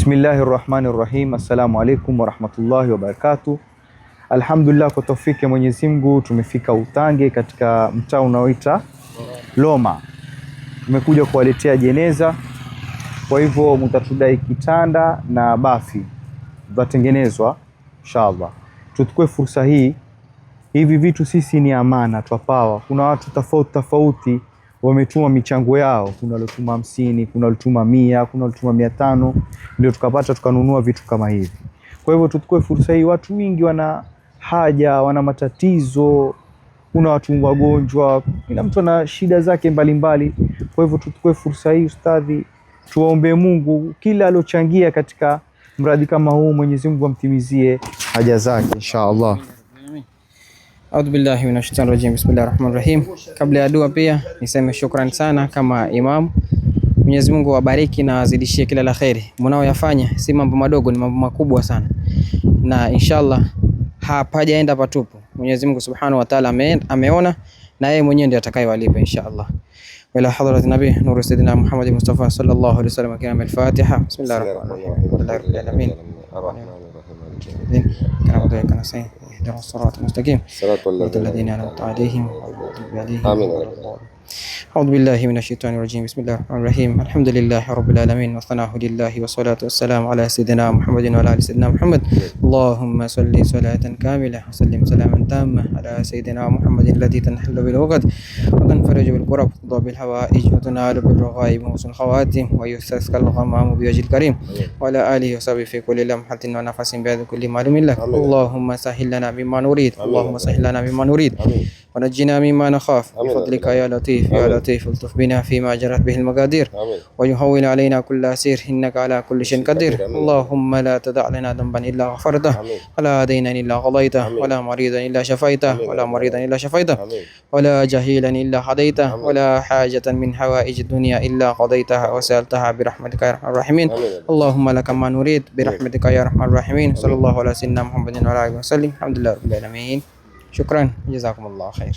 Bismillahirrahmanirrahim. Assalamu alaikum warahmatullahi wabarakatuh. Alhamdulillah, kwa taufiki ya Mwenyezi Mungu tumefika Utange katika mtaa unaoita Loma. Tumekuja kuwaletea jeneza, kwa hivyo mtatudai kitanda na bafi vitatengenezwa inshallah. Tuchukue fursa hii, hivi vitu sisi ni amana twapawa. Kuna watu tofauti wametuma michango yao, kuna walituma 50, kuna walituma 100, kuna walituma 500, ndio tukapata tukanunua vitu kama hivi. Kwa hivyo tuchukue fursa hii, watu wengi wana haja, wana matatizo, kuna watu wagonjwa, kila mtu ana shida zake mbalimbali. Kwa hivyo tuchukue fursa hii ustadhi, tuombe Mungu kila alochangia katika mradi kama huu, Mwenyezi Mungu amtimizie haja zake inshallah. A'udhu billahi minash shaitani rajim. Bismillahir rahmanir rahim. Kabla ya dua pia niseme shukrani sana kama imam. Mwenyezi Mungu awabariki na azidishie kila la kheri. Mnaoyafanya si mambo madogo, ni mambo makubwa sana, na inshallah hapajaenda patupu. Mwenyezi Mungu Subhanahu wa Ta'ala ameona, na yeye mwenyewe ndiye atakayewalipa inshallah. Wala hadrat nabi nuru sayyidina Muhammad Mustafa sallallahu alaihi wasallam. Kama al-Fatiha. Bismillahir rahmanir rahim. Alhamdulillahi alamin. اهدنا الصراط المستقيم صراط الذين أنعمت عليهم غير المغضوب عليهم آمين. أعوذ بالله من الشيطان الرجيم. بسم الله الرحمن الرحيم. الحمد لله رب العالمين، والثناء لله، والصلاة والسلام على سيدنا محمد وعلى آل سيدنا محمد. اللهم صل صلاة كاملة وسلم سلاما تاما على سيدنا محمد الذي تنحل بالعقد وتنفرج بالكرب وتضع بالحوائج وتنال بالرغائب وحسن الخواتم ويستسقى الغمام بوجه الكريم وعلى آله وصحبه في كل لمحة ونفس بعد كل معلوم لك. اللهم سهل لنا مما نريد، اللهم سهل لنا مما نريد، ونجنا مما نخاف بفضلك يا لطيف يا لطيف. الطف بنا فيما جرت به المقادير ويهون علينا كل أسير، إنك على كل شيء قدير. اللهم لا تدع لنا ذنبا إلا غفرته، ولا دينا إلا قضيته، ولا مريضا إلا شفيته، ولا مريضا إلا شفيته، ولا جهيلا إلا هديته، ولا حاجة من حوائج الدنيا إلا قضيتها وسألتها برحمتك يا أرحم الراحمين. اللهم لك ما نريد برحمتك يا أرحم الراحمين. صلى الله على سيدنا محمد وعلى آله وسلم. الحمد لله رب العالمين. شكرا، جزاكم الله خير.